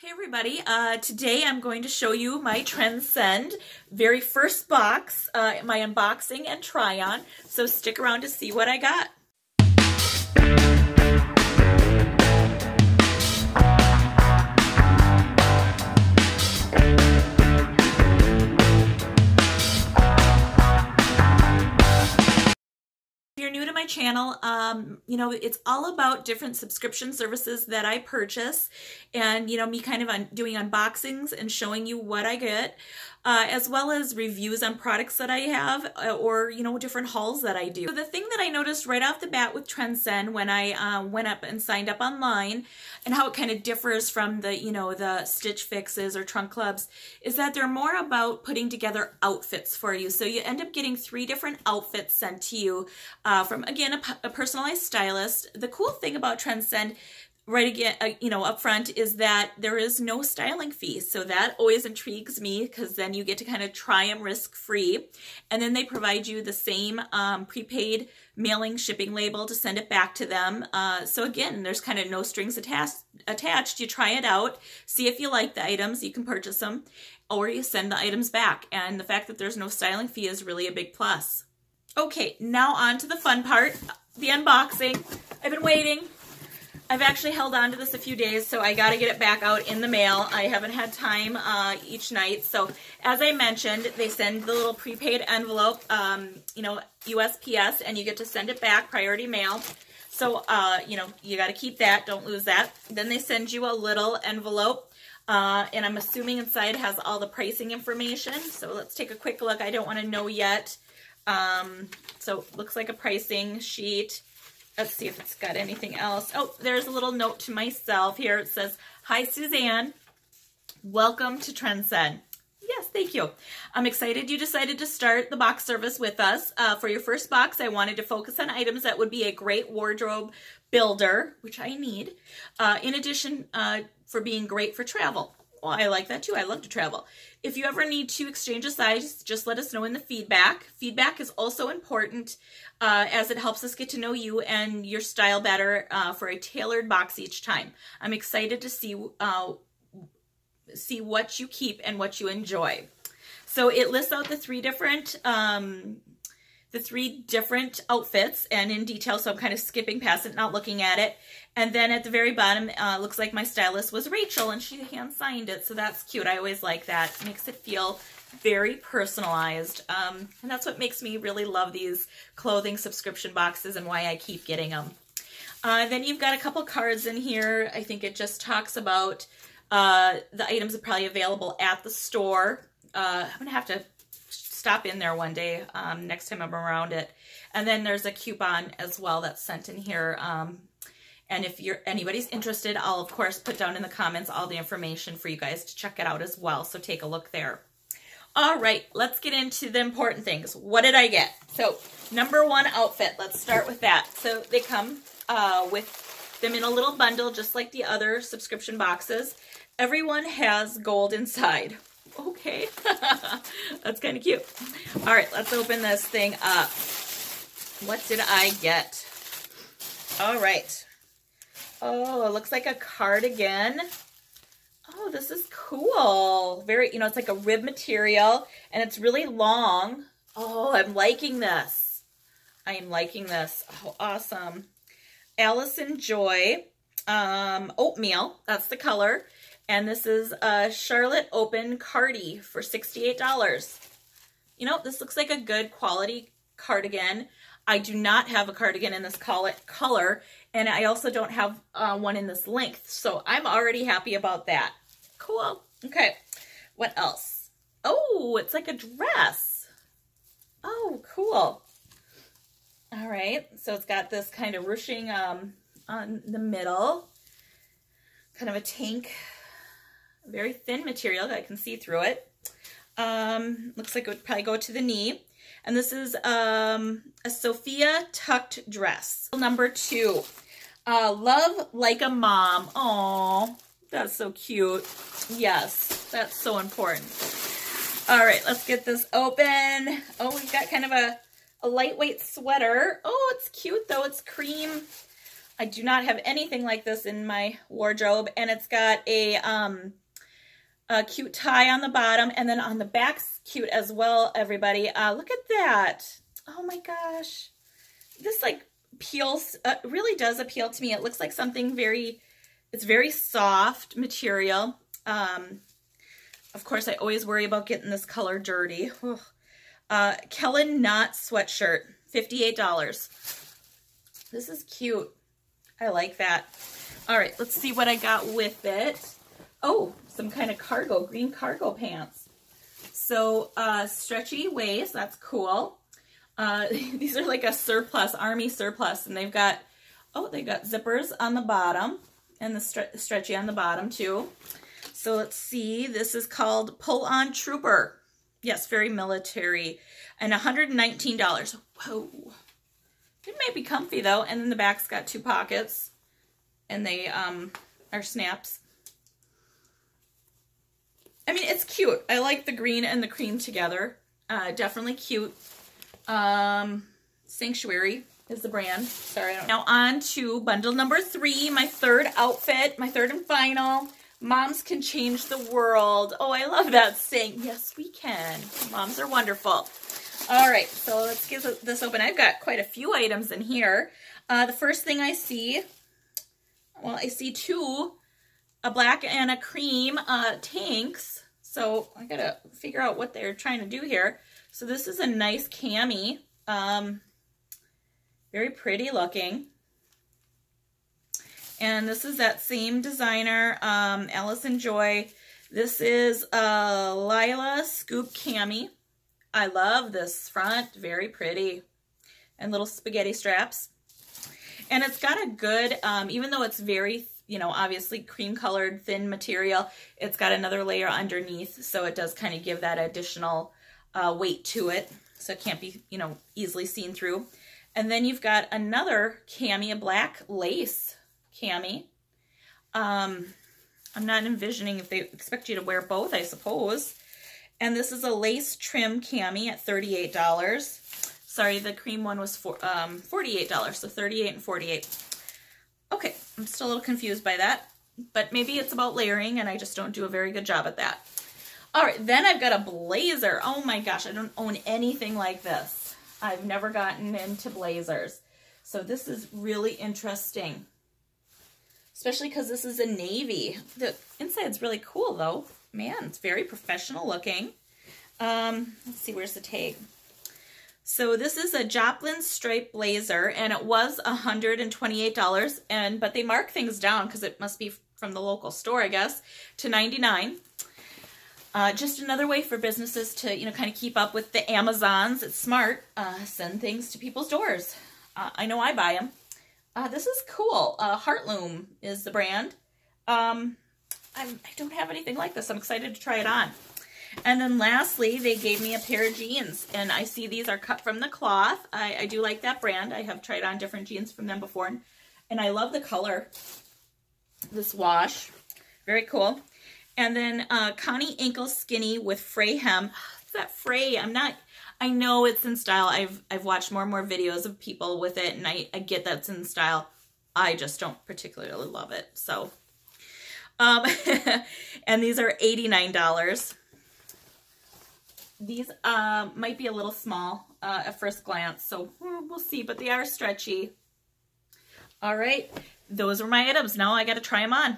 Hey everybody, today I'm going to show you my Trendsend very first box, my unboxing and try on, so stick around to see what I got. If you're new to my channel, it's all about different subscription services that I purchase and, me kind of doing unboxings and showing you what I get, as well as reviews on products that I have or, different hauls that I do. So the thing that I noticed right off the bat with Trendsend when I went up and signed up online and how it kind of differs from the, the Stitch Fixes or Trunk Clubs is that they're more about putting together outfits for you. So you end up getting 3 different outfits sent to you from, again, a personalized stylist. The cool thing about Trendsend, right again, up front, is that there is no styling fee. So that always intrigues me because then you get to kind of try them risk-free. And then they provide you the same prepaid mailing shipping label to send it back to them. So again, there's kind of no strings attached. You try it out, see if you like the items, you can purchase them, or you send the items back. And the fact that there's no styling fee is really a big plus. Okay, now on to the fun part, the unboxing. I've been waiting. I've actually held on to this a few days, so I got to get it back out in the mail. I haven't had time each night. So as I mentioned, they send the little prepaid envelope, USPS, and you get to send it back, priority mail. So, you got to keep that. Don't lose that. Then they send you a little envelope, and I'm assuming inside has all the pricing information. So let's take a quick look. I don't want to know yet. So it looks like a pricing sheet. Let's see if it's got anything else. Oh, there's a little note to myself here. It says, "Hi, Suzanne. Welcome to Trendsend." Yes, thank you. I'm excited you decided to start the box service with us. For your first box, I wanted to focus on items that would be a great wardrobe builder, which I need, in addition for being great for travel. Well, I like that too. I love to travel. If you ever need to exchange a size, just let us know in the feedback. Feedback is also important as it helps us get to know you and your style better for a tailored box each time. I'm excited to see what you keep and what you enjoy. So it lists out the three different outfits and in detail, so I'm kind of skipping past it, not looking at it. And then at the very bottom, looks like my stylist was Rachel, and she hand-signed it, so that's cute. I always like that. It makes it feel very personalized, and that's what makes me really love these clothing subscription boxes and why I keep getting them. Then you've got a couple cards in here. I think it just talks about the items are probably available at the store. I'm going to have to stop in there one day next time I'm around it. And then there's a coupon as well that's sent in here. And if anybody's interested, I'll of course put down in the comments all the information for you guys to check it out as well. So take a look there. All right, let's get into the important things. What did I get? So number 1 outfit, let's start with that. So they come with them in a little bundle, just like the other subscription boxes. Everyone has gold inside. Okay, that's kind of cute. All right, let's open this thing up. What did I get? All right. Oh, it looks like a cardigan. Oh, this is cool. Very, it's like a rib material, and it's really long. Oh, I'm liking this. I am liking this. Oh, awesome. Allison Joy, oatmeal. That's the color. And this is a Charlotte Open Cardi for $68. This looks like a good quality cardigan. I do not have a cardigan in this color, and I also don't have one in this length. So I'm already happy about that. Cool. Okay. What else? Oh, it's like a dress. Oh, cool. All right. So it's got this kind of ruching on the middle. Kind of a tank. Very thin material that I can see through it. Looks like it would probably go to the knee. And this is a Sophia tucked dress. Number 2, Love Like a Mom. Aww, that's so cute. Yes, that's so important. All right, let's get this open. Oh, we've got kind of a lightweight sweater. Oh, it's cute though. It's cream. I do not have anything like this in my wardrobe, and it's got a cute tie on the bottom, and then on the back's cute as well, everybody. Look at that. Oh my gosh. This like peels, really does appeal to me. It looks like something it's very soft material. Of course, I always worry about getting this color dirty. Kellen Knott sweatshirt, $58. This is cute. I like that. All right, let's see what I got with it. Oh, some kind of cargo, green cargo pants. So stretchy waist, that's cool. These are like a surplus, army surplus, and they've got zippers on the bottom and the stretchy on the bottom too. So let's see, this is called Pull On Trooper. Yes, very military, and $119. Whoa. It might be comfy though, and then the back's got 2 pockets, and they are snaps. I mean, it's cute. I like the green and the cream together. Definitely cute. Sanctuary is the brand. Sorry. Now on to bundle number 3, my third outfit, my third and final. Moms can change the world. Oh, I love that saying. Yes, we can. Moms are wonderful. All right, so let's get this open. I've got quite a few items in here. The first thing I see, well, I see 2, a black and a cream tanks. So I gotta figure out what they're trying to do here. So this is a nice cami, very pretty looking. And this is that same designer, Allison Joy. This is a Lila Scoop cami. I love this front, very pretty, and little spaghetti straps. And it's got a good, even though it's very, obviously cream colored, thin material, it's got another layer underneath, so it does kind of give that additional weight to it, so it can't be, easily seen through. And then you've got another cami, a black lace cami. I'm not envisioning if they expect you to wear both, I suppose. And this is a lace trim cami at $38. Sorry, the cream one was $48, so $38 and $48. Okay, I'm still a little confused by that, but maybe it's about layering and I just don't do a very good job at that. All right, then I've got a blazer. Oh my gosh, I don't own anything like this. I've never gotten into blazers. So this is really interesting, especially because this is a navy. The inside's really cool though. Man, it's very professional looking. Let's see, where's the tag? So this is a Joplin stripe blazer, and it was $128, but they mark things down because it must be from the local store, I guess, to $99. Just another way for businesses to, kind of keep up with the Amazons. It's smart. Send things to people's doors. I know I buy them. This is cool. Heartloom is the brand. I don't have anything like this. I'm excited to try it on. And then lastly, they gave me a pair of jeans, and I see these are cut from the cloth. I do like that brand. I have tried on different jeans from them before, and I love the color. This wash, very cool. And then Connie ankle skinny with fray hem. It's that fray. I know it's in style. I've watched more and more videos of people with it, and I get that's in style. I just don't particularly love it. So, and these are $89. These might be a little small at first glance, so we'll see, but they are stretchy. All right, those were my items. Now I got to try them on.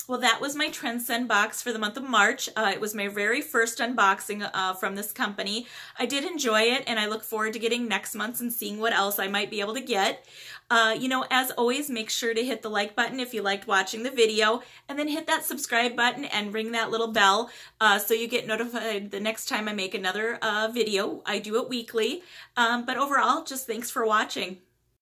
Well, that was my Trendsend box for the month of March. It was my very first unboxing from this company. I did enjoy it, and I look forward to getting next month's and seeing what else I might be able to get. You know, as always, make sure to hit the like button if you liked watching the video, and then hit that subscribe button and ring that little bell so you get notified the next time I make another video. I do it weekly. But overall, just thanks for watching.